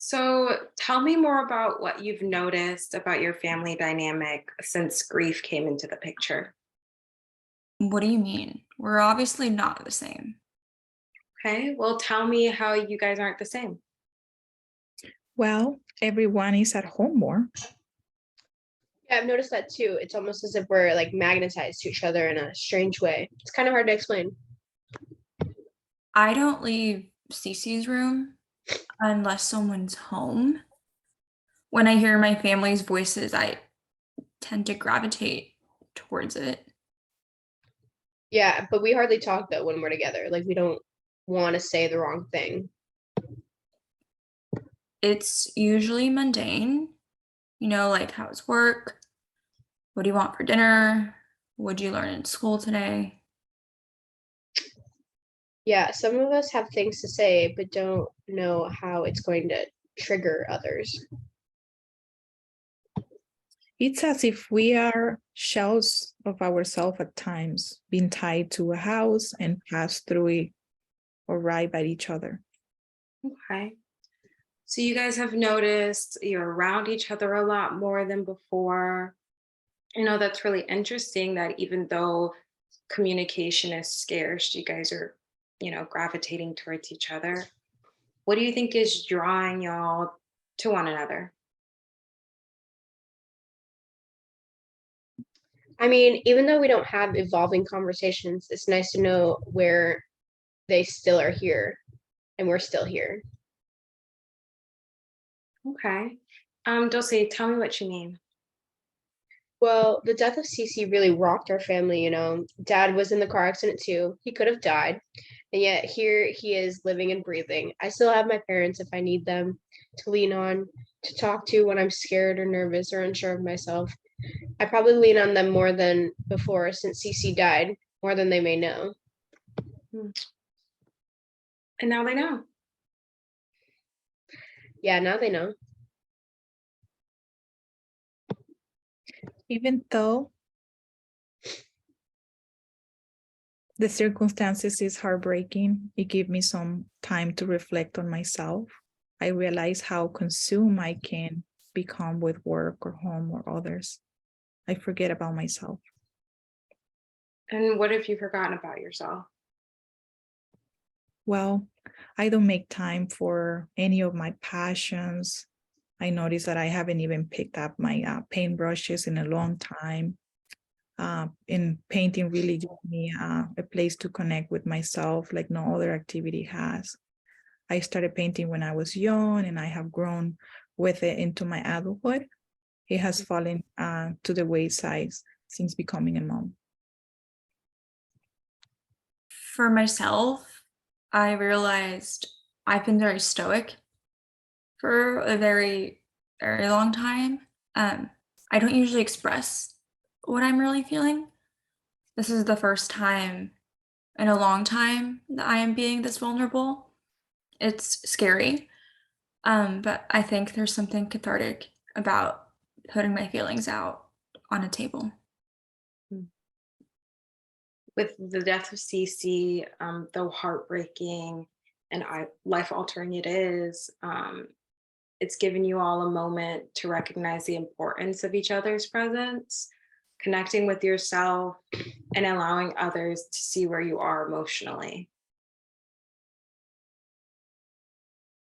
So tell me more about what you've noticed about your family dynamic since grief came into the picture. What do you mean? We're obviously not the same. Okay, well, tell me how you guys aren't the same. Well, everyone is at home more. Yeah, I've noticed that too. It's almost as if we're like magnetized to each other in a strange way. It's kind of hard to explain. I don't leave Cece's room unless someone's home. When I hear my family's voices, I tend to gravitate towards it. Yeah, but we hardly talk though when we're together. Like we don't want to say the wrong thing. It's usually mundane, like how's work? What do you want for dinner? What'd you learn in school today? Yeah, some of us have things to say, but don't know how it's going to trigger others. It's as if we are shells of ourselves at times, being tied to a house and pass through it or arrive at each other. Okay. So you guys have noticed you're around each other a lot more than before. That's really interesting that even though communication is scarce, you guys are, gravitating towards each other. What do you think is drawing y'all to one another? I mean, even though we don't have evolving conversations, it's nice to know where they still are here and we're still here. Okay. Dulce, tell me what you mean. Well, the death of Cece really rocked our family. Dad was in the car accident too. He could have died. And yet here he is living and breathing. I still have my parents if I need them to lean on, to talk to when I'm scared or nervous or unsure of myself. I probably lean on them more than before since Cece died, more than they may know. Hmm. And now they know. Yeah, now they know. Even though the circumstances is heartbreaking, it gave me some time to reflect on myself. I realize how consumed I can become with work or home or others. I forget about myself. And what have you forgotten about yourself? Well, I don't make time for any of my passions. I notice that I haven't even picked up my paintbrushes in a long time. And painting really gives me a place to connect with myself like no other activity has. I started painting when I was young and I have grown with it into my adulthood. It has fallen to the wayside since becoming a mom. For myself, I realized I've been very stoic for a very, very long time. I don't usually express what I'm really feeling. This is the first time in a long time that I am being this vulnerable. It's scary, but I think there's something cathartic about putting my feelings out on a table. With the death of Cece, though heartbreaking and life altering it is, it's given you all a moment to recognize the importance of each other's presence, connecting with yourself, and allowing others to see where you are emotionally.